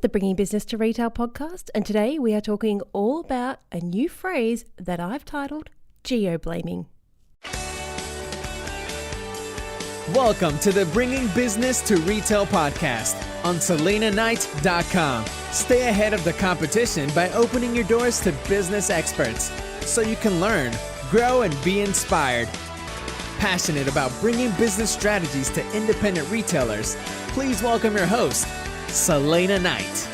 The Bringing Business to Retail podcast, and today we are talking all about a new phrase that I've titled Geo-Blaming. Welcome to the Bringing Business to Retail podcast on SelenaKnight.com. Stay ahead of the competition by opening your doors to business experts so you can learn, grow, and be inspired. Passionate about bringing business strategies to independent retailers, please welcome your host, Selena Knight.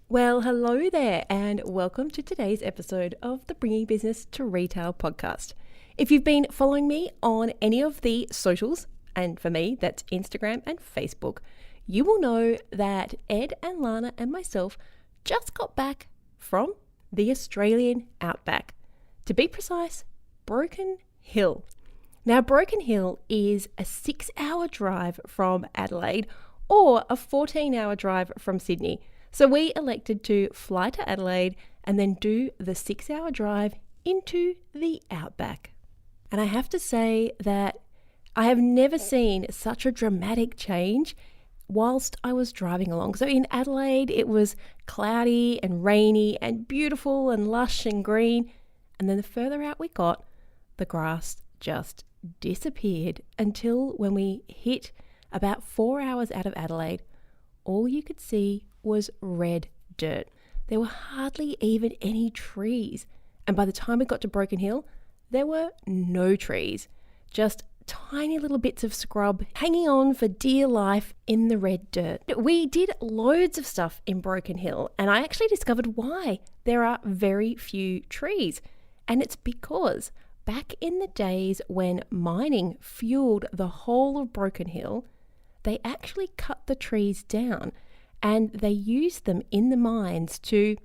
Well, hello there, and welcome to today's episode of the Bringing Business to Retail podcast. If you've been following me on any of the socials, and for me, that's Instagram and Facebook, you will know that Ed and Lana and myself just got back from the Australian outback. To be precise, Broken Hill. Now, Broken Hill is a 6-hour drive from Adelaide or a 14-hour drive from Sydney. So we elected to fly to Adelaide and then do the 6-hour drive into the outback. And I have to say that I have never seen such a dramatic change whilst I was driving along. So in Adelaide, it was cloudy and rainy and beautiful and lush and green. And then the further out we got, the grass just disappeared until when we hit about 4 hours out of Adelaide, all you could see was red dirt. There were hardly even any trees. And by the time we got to Broken Hill, there were no trees, just tiny little bits of scrub hanging on for dear life in the red dirt. We did loads of stuff in Broken Hill, and I actually discovered why there are very few trees. And it's because back in the days when mining fueled the whole of Broken Hill, they actually cut the trees down and they used them in the mines to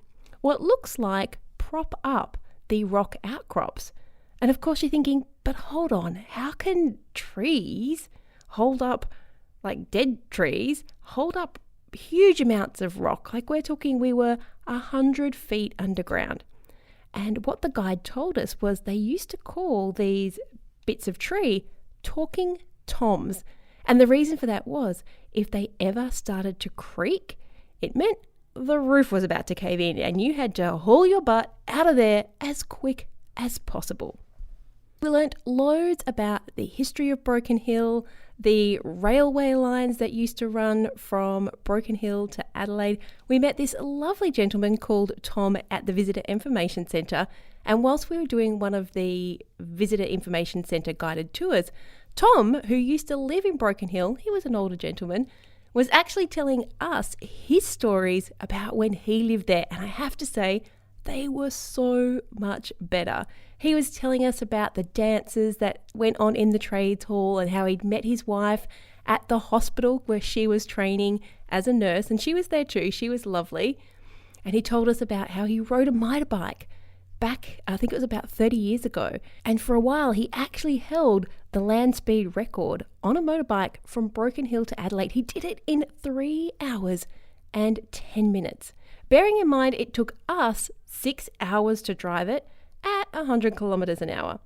what looks like prop up the rock outcrops. And of course you're thinking, but hold on, how can trees hold up, like dead trees, hold up huge amounts of rock? Like we're talking, we were 100 feet underground. And what the guide told us was they used to call these bits of tree talking toms. And the reason for that was if they ever started to creak, it meant the roof was about to cave in and you had to haul your butt out of there as quick as possible. We learnt loads about the history of Broken Hill, the railway lines that used to run from Broken Hill to Adelaide. We met this lovely gentleman called Tom at the Visitor Information Centre, and whilst we were doing one of the Visitor Information Centre guided tours, Tom, who used to live in Broken Hill, he was an older gentleman, was actually telling us his stories about when he lived there, and I have to say, they were so much better. He was telling us about the dances that went on in the trades hall and how he'd met his wife at the hospital where she was training as a nurse, and she was there too. She was lovely. And he told us about how he rode a motorbike back, I think it was about 30 years ago. And for a while, he actually held the land speed record on a motorbike from Broken Hill to Adelaide. He did it in 3 hours and 10 minutes. Bearing in mind, it took us 6 hours to drive it at 100 kilometers an hour.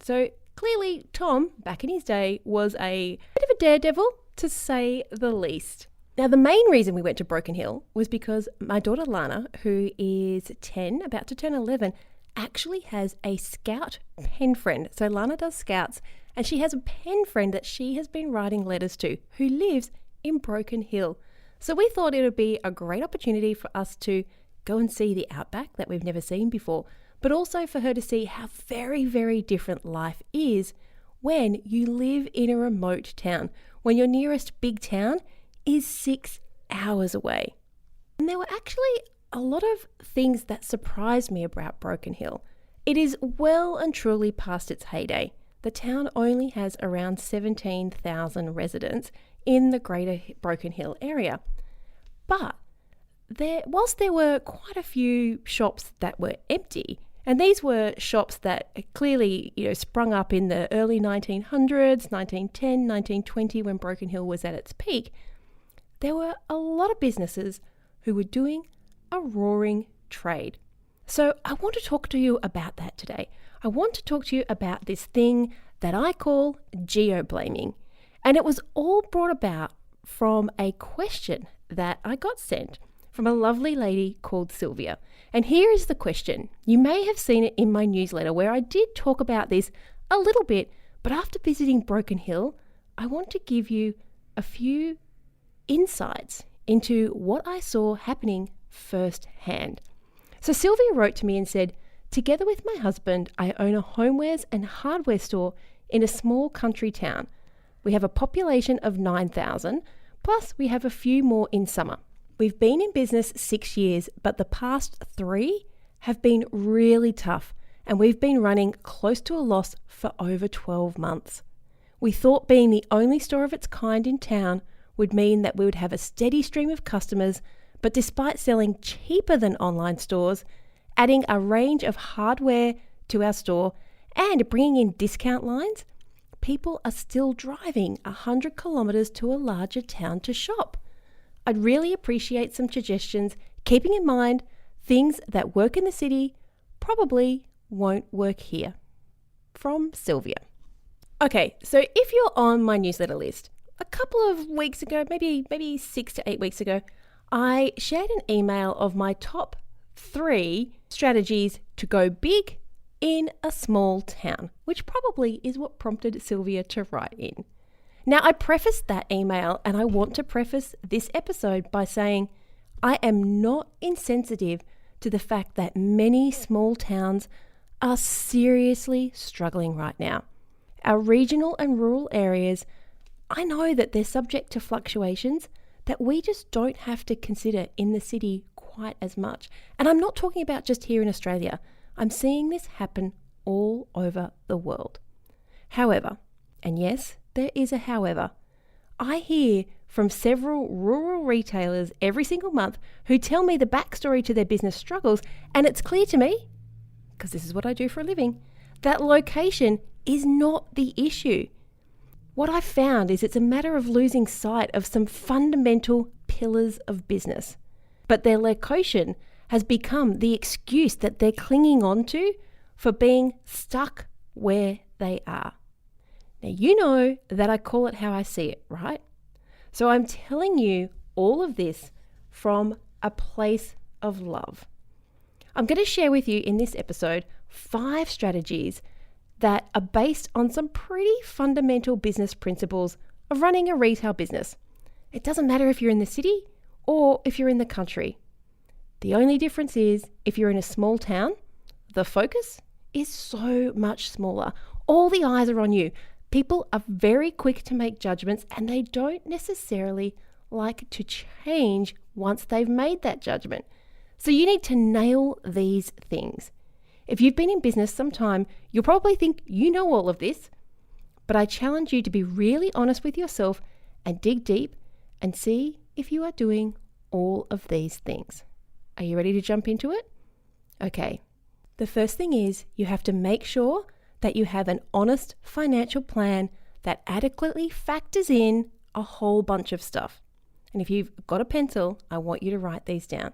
So clearly, Tom, back in his day, was a bit of a daredevil, to say the least. Now, the main reason we went to Broken Hill was because my daughter Lana, who is 10, about to turn 11, actually has a scout pen friend. So Lana does scouts, and she has a pen friend that she has been writing letters to who lives in Broken Hill. So we thought it would be a great opportunity for us to go and see the outback that we've never seen before, but also for her to see how very, very different life is when you live in a remote town, when your nearest big town is 6 hours away. And there were actually a lot of things that surprised me about Broken Hill. It is well and truly past its heyday. The town only has around 17,000 residents in the greater Broken Hill area. But whilst there were quite a few shops that were empty, and these were shops that clearly, sprung up in the early 1900s, 1910, 1920, when Broken Hill was at its peak, there were a lot of businesses who were doing a roaring trade. So I want to talk to you about that today. I want to talk to you about this thing that I call geo-blaming. And it was all brought about from a question that I got sent from a lovely lady called Sylvia. And here is the question. You may have seen it in my newsletter where I did talk about this a little bit, but after visiting Broken Hill, I want to give you a few insights into what I saw happening firsthand. So Sylvia wrote to me and said, together with my husband, I own a homewares and hardware store in a small country town. We have a population of 9,000, plus we have a few more in summer. We've been in business 6 years, but the past 3 have been really tough, and we've been running close to a loss for over 12 months. We thought being the only store of its kind in town would mean that we would have a steady stream of customers, but despite selling cheaper than online stores, adding a range of hardware to our store, and bringing in discount lines, people are still driving 100 kilometres to a larger town to shop. I'd really appreciate some suggestions, keeping in mind things that work in the city probably won't work here. From Sylvia. Okay, so if you're on my newsletter list, a couple of weeks ago, maybe 6 to 8 weeks ago, I shared an email of my top 3 strategies to go big in a small town, which probably is what prompted Sylvia to write in. Now, I prefaced that email, and I want to preface this episode by saying I am not insensitive to the fact that many small towns are seriously struggling right now. Our regional and rural areas, I know that they're subject to fluctuations that we just don't have to consider in the city quite as much. And I'm not talking about just here in Australia. I'm seeing this happen all over the world. However, and yes, there is a however, I hear from several rural retailers every single month who tell me the backstory to their business struggles, and it's clear to me, because this is what I do for a living, that location is not the issue. What I've found is it's a matter of losing sight of some fundamental pillars of business, but their location has become the excuse that they're clinging on to for being stuck where they are. Now, you know that I call it how I see it, right? So I'm telling you all of this from a place of love. I'm going to share with you in this episode 5 strategies that are based on some pretty fundamental business principles of running a retail business. It doesn't matter if you're in the city or if you're in the country. The only difference is if you're in a small town, the focus is so much smaller. All the eyes are on you. People are very quick to make judgments, and they don't necessarily like to change once they've made that judgment. So you need to nail these things. If you've been in business some time, you'll probably think you know all of this, but I challenge you to be really honest with yourself and dig deep and see if you are doing all of these things. Are you ready to jump into it? Okay. The first thing is you have to make sure that you have an honest financial plan that adequately factors in a whole bunch of stuff. And if you've got a pencil, I want you to write these down.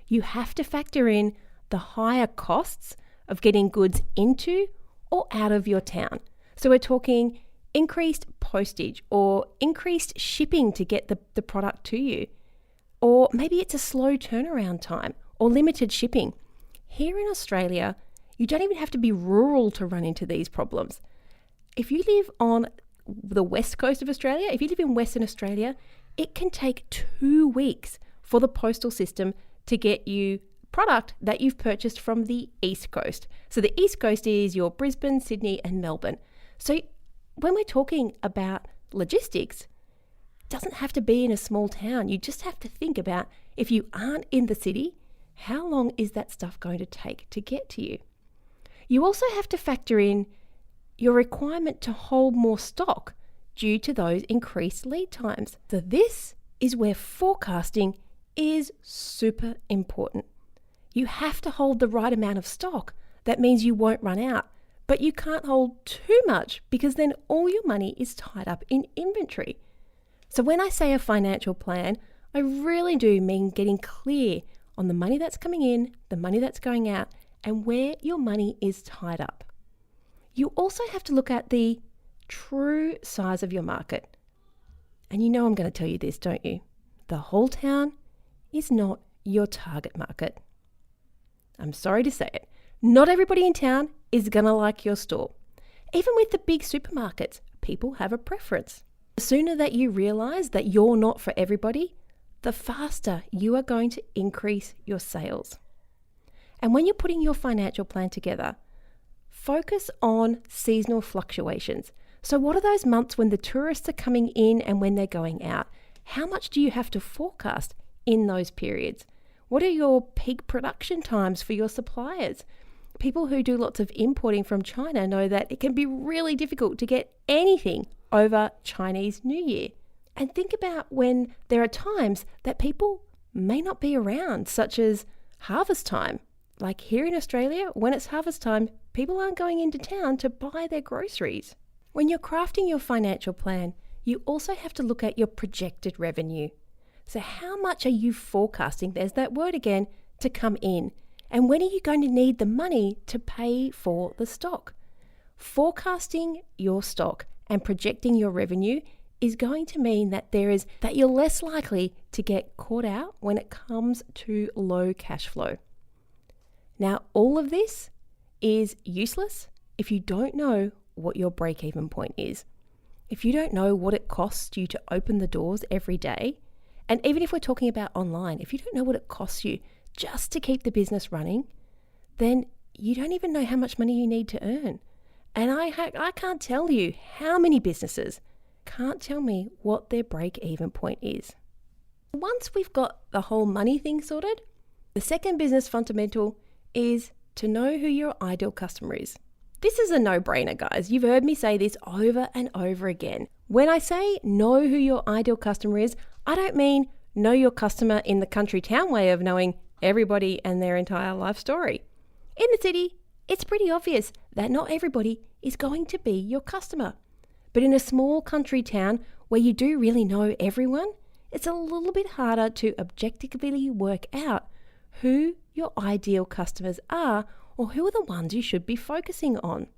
You have to factor in the higher costs of getting goods into or out of your town. So we're talking increased postage or increased shipping to get the product to you. Or maybe it's a slow turnaround time or limited shipping. Here in Australia, you don't even have to be rural to run into these problems. If you live on the west coast of Australia, if you live in Western Australia, it can take 2 weeks for the postal system to get you product that you've purchased from the East Coast. So the East Coast is your Brisbane, Sydney, and Melbourne. So when we're talking about logistics, it doesn't have to be in a small town. You just have to think about, if you aren't in the city, how long is that stuff going to take to get to you? You also have to factor in your requirement to hold more stock due to those increased lead times. So this is where forecasting is super important. You have to hold the right amount of stock. That means you won't run out, but you can't hold too much because then all your money is tied up in inventory. So when I say a financial plan, I really do mean getting clear on the money that's coming in, the money that's going out, and where your money is tied up. You also have to look at the true size of your market. And you know I'm going to tell you this, don't you? The whole town is not your target market. I'm sorry to say it. Not everybody in town is going to like your store. Even with the big supermarkets, people have a preference. The sooner that you realize that you're not for everybody, the faster you are going to increase your sales. And when you're putting your financial plan together, focus on seasonal fluctuations. So what are those months when the tourists are coming in and when they're going out? How much do you have to forecast in those periods? What are your peak production times for your suppliers? People who do lots of importing from China know that it can be really difficult to get anything over Chinese New Year. And think about when there are times that people may not be around, such as harvest time. Like here in Australia, when it's harvest time, people aren't going into town to buy their groceries. When you're crafting your financial plan, you also have to look at your projected revenue. So how much are you forecasting, there's that word again, to come in? And when are you going to need the money to pay for the stock? Forecasting your stock and projecting your revenue is going to mean that you're less likely to get caught out when it comes to low cash flow. Now, all of this is useless if you don't know what your break-even point is. If you don't know what it costs you to open the doors every day, and even if we're talking about online, if you don't know what it costs you just to keep the business running, then you don't even know how much money you need to earn. And I can't tell you how many businesses can't tell me what their break-even point is. Once we've got the whole money thing sorted, the second business fundamental is to know who your ideal customer is. This is a no-brainer, guys. You've heard me say this over and over again. When I say know who your ideal customer is, I don't mean know your customer in the country town way of knowing everybody and their entire life story. In the city, it's pretty obvious that not everybody is going to be your customer. But in a small country town where you do really know everyone, it's a little bit harder to objectively work out who your ideal customers are or who are the ones you should be focusing on.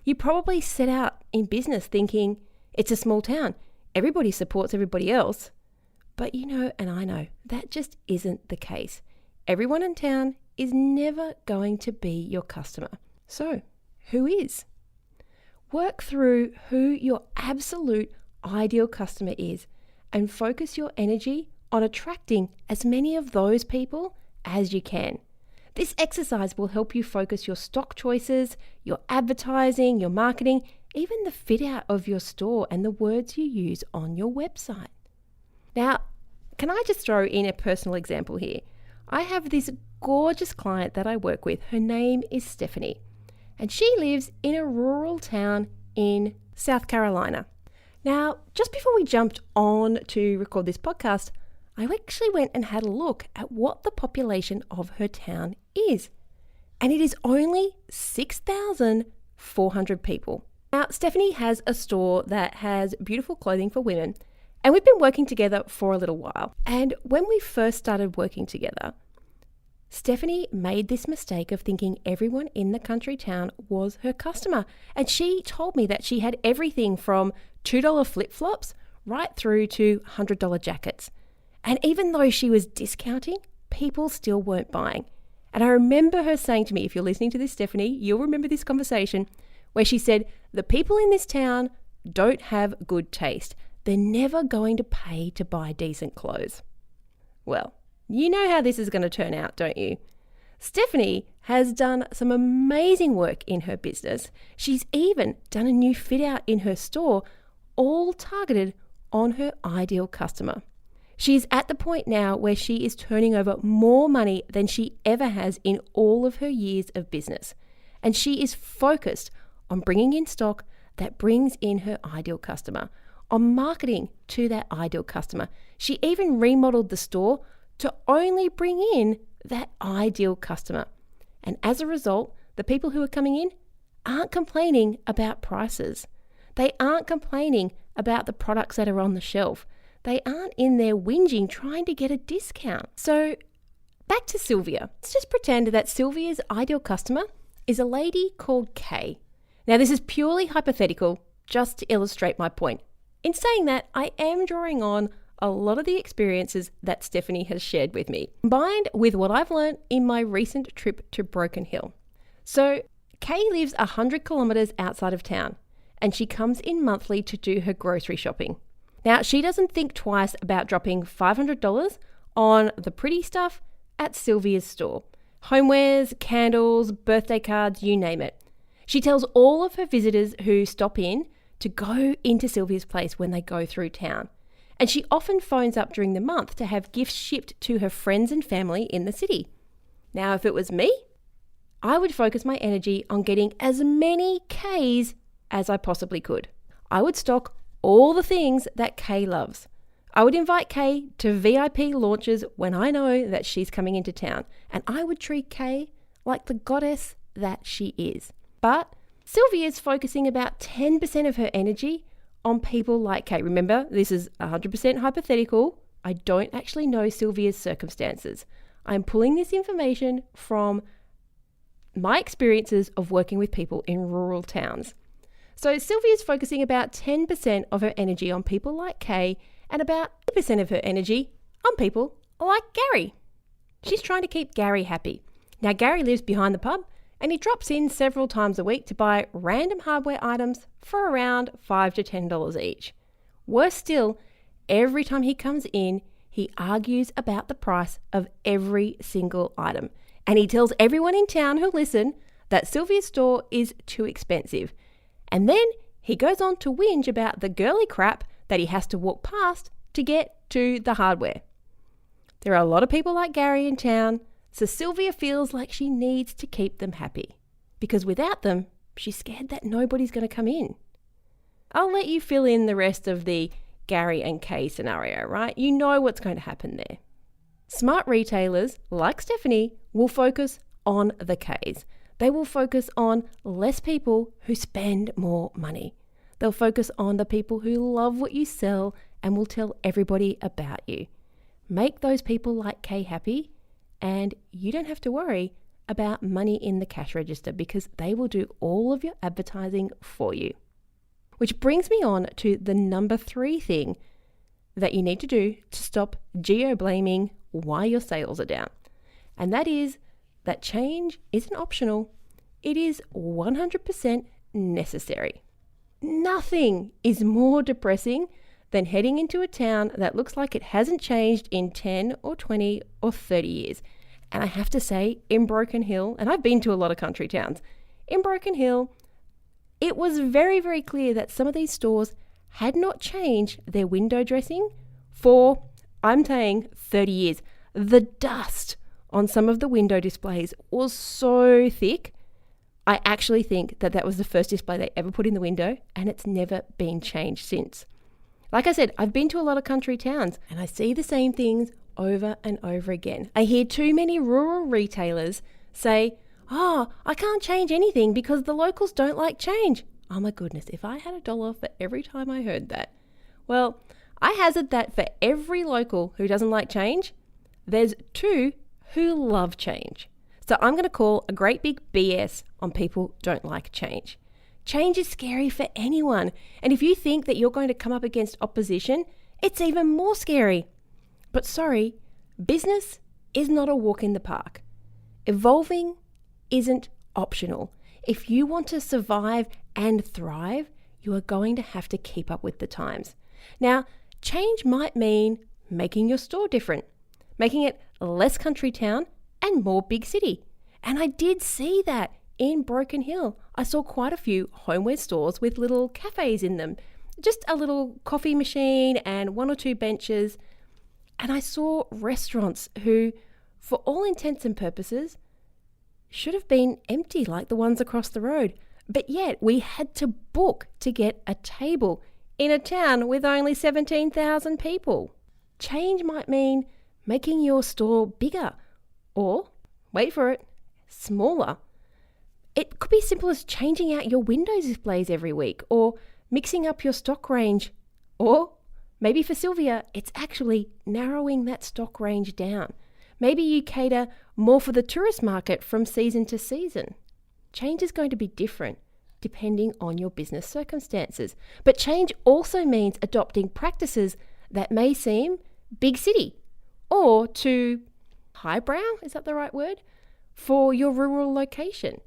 You probably set out in business thinking it's a small town, everybody supports everybody else. But you know, and I know, that just isn't the case. Everyone in town is never going to be your customer. So, who is? Work through who your absolute ideal customer is and focus your energy on attracting as many of those people as you can. This exercise will help you focus your stock choices, your advertising, your marketing, even the fit out of your store and the words you use on your website. Now, can I just throw in a personal example here? I have this gorgeous client that I work with. Her name is Stephanie, and she lives in a rural town in South Carolina. Now, just before we jumped on to record this podcast, I actually went and had a look at what the population of her town is, and it is only 6,400 people. Now, Stephanie has a store that has beautiful clothing for women, and we've been working together for a little while. And when we first started working together, Stephanie made this mistake of thinking everyone in the country town was her customer. And she told me that she had everything from $2 flip-flops right through to $100 jackets. And even though she was discounting, people still weren't buying. And I remember her saying to me, if you're listening to this, Stephanie, you'll remember this conversation where she said, the people in this town don't have good taste. They're never going to pay to buy decent clothes. Well, you know how this is going to turn out, don't you? Stephanie has done some amazing work in her business. She's even done a new fit out in her store, all targeted on her ideal customer. She's at the point now where she is turning over more money than she ever has in all of her years of business. And she is focused on bringing in stock that brings in her ideal customer, on marketing to that ideal customer. She even remodeled the store to only bring in that ideal customer. And as a result, the people who are coming in aren't complaining about prices. They aren't complaining about the products that are on the shelf. They aren't in there whinging trying to get a discount. So back to Sylvia. Let's just pretend that Sylvia's ideal customer is a lady called Kay. Now this is purely hypothetical, just to illustrate my point. In saying that, I am drawing on a lot of the experiences that Stephanie has shared with me, combined with what I've learned in my recent trip to Broken Hill. So, Kay lives 100 kilometres outside of town, and she comes in monthly to do her grocery shopping. Now, she doesn't think twice about dropping $500 on the pretty stuff at Sylvia's store. Homewares, candles, birthday cards, you name it. She tells all of her visitors who stop in to go into Sylvia's place when they go through town. And she often phones up during the month to have gifts shipped to her friends and family in the city. Now, if it was me, I would focus my energy on getting as many Ks as I possibly could. I would stock all the things that Kay loves. I would invite Kay to VIP launches when I know that she's coming into town, and I would treat Kay like the goddess that she is. But Sylvia is focusing about 10% of her energy on people like Kay. Remember, this is 100% hypothetical. I don't actually know Sylvia's circumstances. I'm pulling this information from my experiences of working with people in rural towns. So Sylvia's focusing about 10% of her energy on people like Kay and about 8% of her energy on people like Gary. She's trying to keep Gary happy. Now, Gary lives behind the pub and he drops in several times a week to buy random hardware items for around $5 to $10 each. Worse still, every time he comes in, he argues about the price of every single item. And he tells everyone in town who'll listen that Sylvia's store is too expensive. And then he goes on to whinge about the girly crap that he has to walk past to get to the hardware. There are a lot of people like Gary in town, so Sylvia feels like she needs to keep them happy. Because without them, she's scared that nobody's going to come in. I'll let you fill in the rest of the Gary and Kay scenario, right? You know what's going to happen there. Smart retailers, like Stephanie, will focus on the Ks. They will focus on less people who spend more money. They'll focus on the people who love what you sell and will tell everybody about you. Make those people like Kay happy, and you don't have to worry about money in the cash register because they will do all of your advertising for you. Which brings me on to the number 3 thing that you need to do to stop geo-blaming why your sales are down. And that is that change isn't optional. It is 100% necessary. Nothing is more depressing than heading into a town that looks like it hasn't changed in 10 or 20 or 30 years. And I have to say, in Broken Hill, and I've been to a lot of country towns, in Broken Hill, it was very, very clear that some of these stores had not changed their window dressing for, I'm saying, 30 years. The dust on some of the window displays was so thick. I actually think that was the first display they ever put in the window, and it's never been changed since. Like I said, I've been to a lot of country towns and I see the same things over and over again. I hear too many rural retailers say, "Oh, I can't change anything because the locals don't like change." Oh my goodness, if I had $1 for every time I heard that. Well, I hazard that for every local who doesn't like change, there's 2 who love change. So I'm going to call a great big BS on people don't like change. Change is scary for anyone. And if you think that you're going to come up against opposition, it's even more scary. But sorry, business is not a walk in the park. Evolving isn't optional. If you want to survive and thrive, you are going to have to keep up with the times. Now, change might mean making your store different, making it less country town and more big city. And I did see that in Broken Hill. I saw quite a few homeware stores with little cafes in them, just a little coffee machine and 1 or 2 benches. And I saw restaurants who, for all intents and purposes, should have been empty like the ones across the road. But yet we had to book to get a table in a town with only 17,000 people. Change might mean making your store bigger or, wait for it, smaller. It could be as simple as changing out your window displays every week or mixing up your stock range. Or maybe for Sylvia, it's actually narrowing that stock range down. Maybe you cater more for the tourist market from season to season. Change is going to be different, depending on your business circumstances. But change also means adopting practices that may seem big city or too highbrow, is that the right word, for your rural location.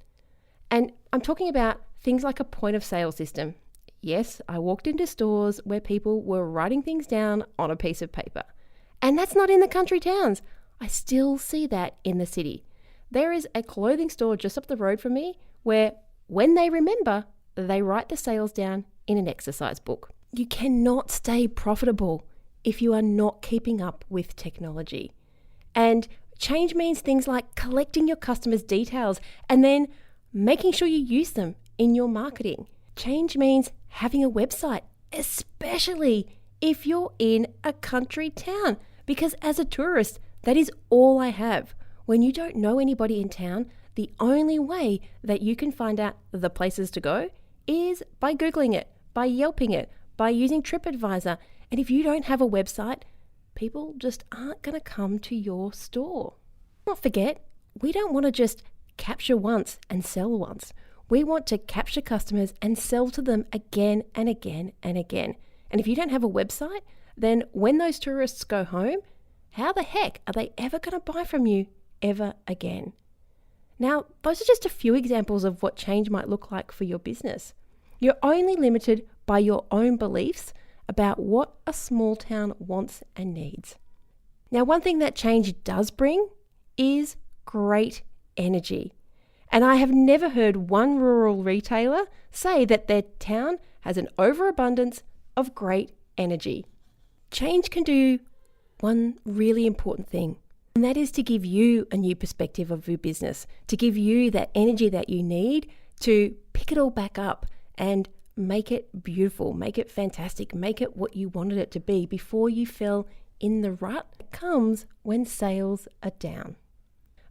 And I'm talking about things like a point of sale system. Yes, I walked into stores where people were writing things down on a piece of paper. And that's not in the country towns. I still see that in the city. There is a clothing store just up the road from me where, when they remember, they write the sales down in an exercise book. You cannot stay profitable if you are not keeping up with technology. And change means things like collecting your customers' details and then making sure you use them in your marketing. Change means having a website, especially if you're in a country town, because as a tourist, that is all I have. When you don't know anybody in town, the only way that you can find out the places to go is by Googling it, by Yelping it, by using TripAdvisor. And if you don't have a website, people just aren't going to come to your store. Don't forget, we don't want to just capture once and sell once. We want to capture customers and sell to them again and again and again. And if you don't have a website, then when those tourists go home, how the heck are they ever going to buy from you ever again? Now, those are just a few examples of what change might look like for your business. You're only limited by your own beliefs about what a small town wants and needs. Now, one thing that change does bring is great energy. And I have never heard one rural retailer say that their town has an overabundance of great energy. Change can do one really important thing, and that is to give you a new perspective of your business, to give you that energy that you need to pick it all back up and make it beautiful, make it fantastic, make it what you wanted it to be before you fell in the rut that comes when sales are down.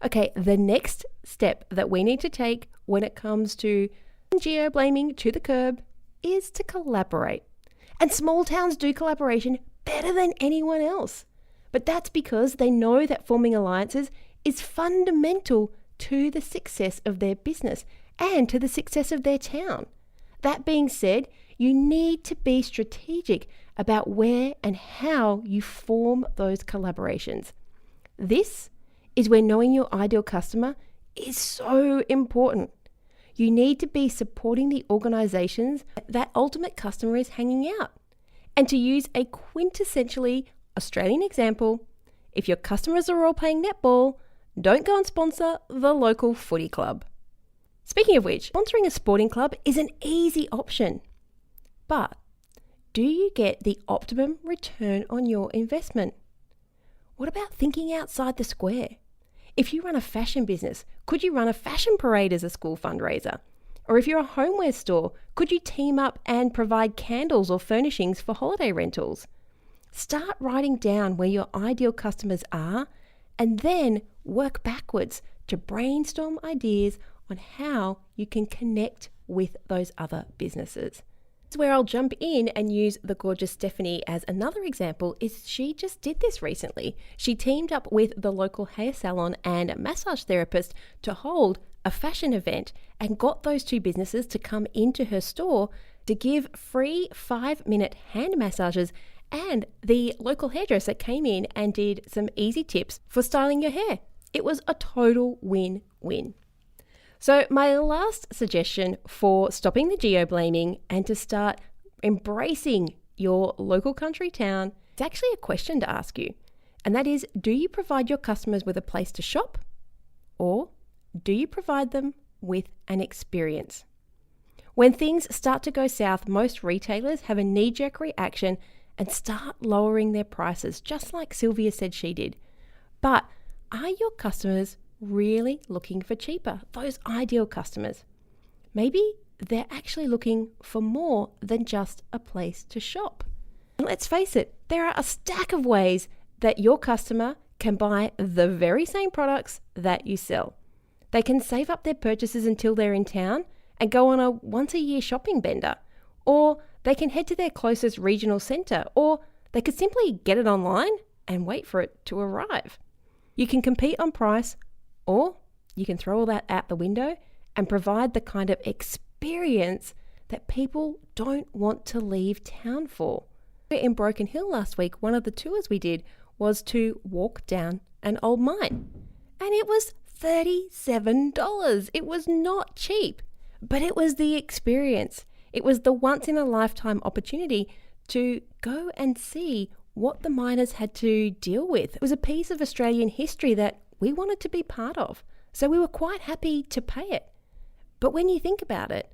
Okay, the next step that we need to take when it comes to geo-blaming to the curb is to collaborate. And small towns do collaboration better than anyone else. But that's because they know that forming alliances is fundamental to the success of their business and to the success of their town. That being said, you need to be strategic about where and how you form those collaborations. This is where knowing your ideal customer is so important. You need to be supporting the organizations that ultimate customer is hanging out. And to use a quintessentially Australian example, if your customers are all playing netball, don't go and sponsor the local footy club. Speaking of which, sponsoring a sporting club is an easy option. But do you get the optimum return on your investment? What about thinking outside the square? If you run a fashion business, could you run a fashion parade as a school fundraiser? Or if you're a homeware store, could you team up and provide candles or furnishings for holiday rentals? Start writing down where your ideal customers are and then work backwards to brainstorm ideas on how you can connect with those other businesses. Where I'll jump in and use the gorgeous Stephanie as another example is she just did this recently. She teamed up with the local hair salon and massage therapist to hold a fashion event and got those two businesses to come into her store to give free 5-minute hand massages, and the local hairdresser came in and did some easy tips for styling your hair. It was a total win-win. So my last suggestion for stopping the geo-blaming and to start embracing your local country town is actually a question to ask you. And that is, do you provide your customers with a place to shop, or do you provide them with an experience? When things start to go south, most retailers have a knee-jerk reaction and start lowering their prices, just like Sylvia said she did. But are your customers really looking for cheaper? Those ideal customers. Maybe they're actually looking for more than just a place to shop. And let's face it, there are a stack of ways that your customer can buy the very same products that you sell. They can save up their purchases until they're in town and go on a once-a-year shopping bender, or they can head to their closest regional centre, or they could simply get it online and wait for it to arrive. You can compete on price, or you can throw all that out the window and provide the kind of experience that people don't want to leave town for. In Broken Hill last week, one of the tours we did was to walk down an old mine. And it was $37. It was not cheap, but it was the experience. It was the once-in-a-lifetime opportunity to go and see what the miners had to deal with. It was a piece of Australian history that we wanted to be part of, so we were quite happy to pay it. But when you think about it,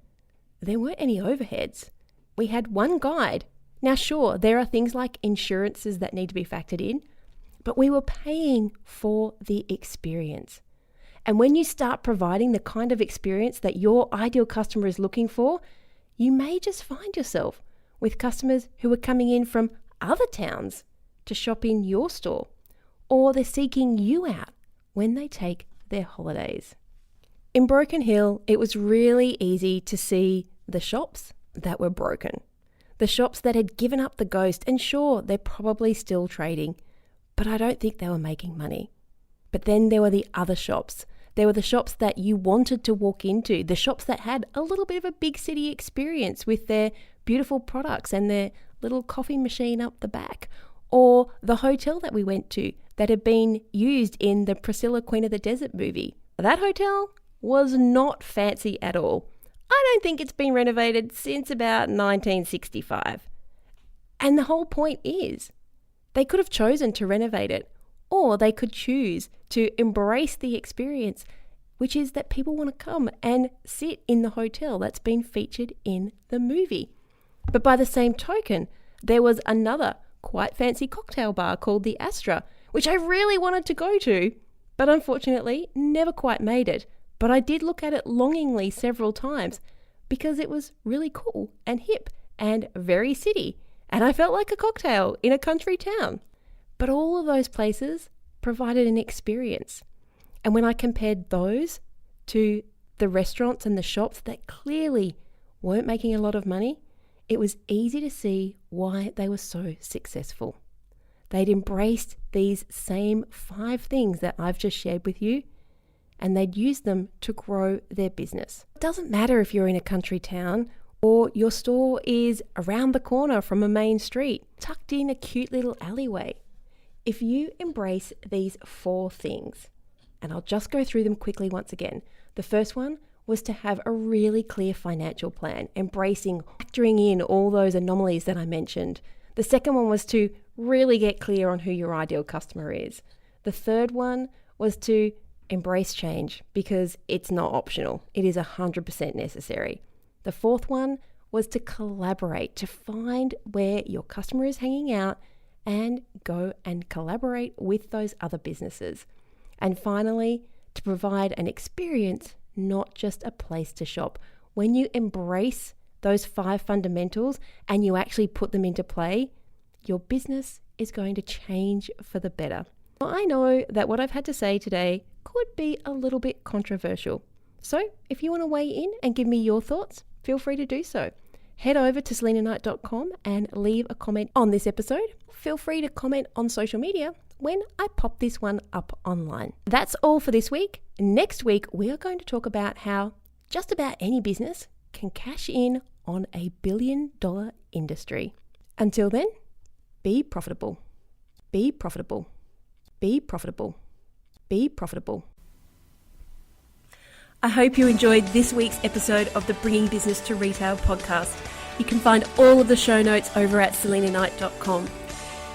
there weren't any overheads. We had one guide. Now sure, there are things like insurances that need to be factored in, but we were paying for the experience. And when you start providing the kind of experience that your ideal customer is looking for, you may just find yourself with customers who are coming in from other towns to shop in your store, or they're seeking you out when they take their holidays. In Broken Hill, it was really easy to see the shops that were broken, the shops that had given up the ghost, and sure, they're probably still trading, but I don't think they were making money. But then there were the other shops. There were the shops that you wanted to walk into, the shops that had a little bit of a big city experience with their beautiful products and their little coffee machine up the back, or the hotel that we went to that had been used in the Priscilla Queen of the Desert movie. That hotel was not fancy at all. I don't think it's been renovated since about 1965. And the whole point is, they could have chosen to renovate it, or they could choose to embrace the experience, which is that people want to come and sit in the hotel that's been featured in the movie. But by the same token, there was another quite fancy cocktail bar called the Astra, which I really wanted to go to, but unfortunately never quite made it. But I did look at it longingly several times because it was really cool and hip and very city, and I felt like a cocktail in a country town. But all of those places provided an experience. And when I compared those to the restaurants and the shops that clearly weren't making a lot of money, it was easy to see why they were so successful. They'd embraced these same 5 things that I've just shared with you, and they'd used them to grow their business. It doesn't matter if you're in a country town or your store is around the corner from a main street, tucked in a cute little alleyway. If you embrace these 4 things, and I'll just go through them quickly once again. The first one was to have a really clear financial plan, factoring in all those anomalies that I mentioned. The second one was to really get clear on who your ideal customer is. The third one was to embrace change because it's not optional. It is 100% necessary. The fourth one was to collaborate, to find where your customer is hanging out and go and collaborate with those other businesses. And finally, to provide an experience, not just a place to shop. When you embrace those 5 fundamentals and you actually put them into play, your business is going to change for the better. Well, I know that what I've had to say today could be a little bit controversial. So if you want to weigh in and give me your thoughts, feel free to do so. Head over to selinaknight.com and leave a comment on this episode. Feel free to comment on social media when I pop this one up online. That's all for this week. Next week, we are going to talk about how just about any business can cash in on a $1 billion industry. Until then, be profitable. Be profitable. Be profitable. Be profitable. I hope you enjoyed this week's episode of the Bringing Business to Retail podcast. You can find all of the show notes over at selinaknight.com.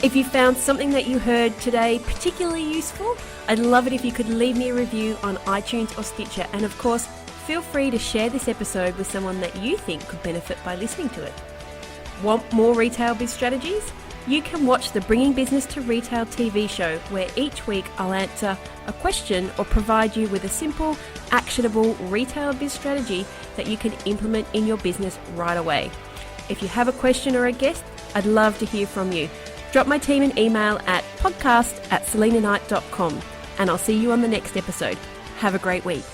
If you found something that you heard today particularly useful, I'd love it if you could leave me a review on iTunes or Stitcher. And of course, feel free to share this episode with someone that you think could benefit by listening to it. Want more retail biz strategies? You can watch the Bringing Business to Retail TV show, where each week I'll answer a question or provide you with a simple, actionable retail biz strategy that you can implement in your business right away. If you have a question or a guest, I'd love to hear from you. Drop my team an email at podcast@selinaknight.com, and I'll see you on the next episode. Have a great week.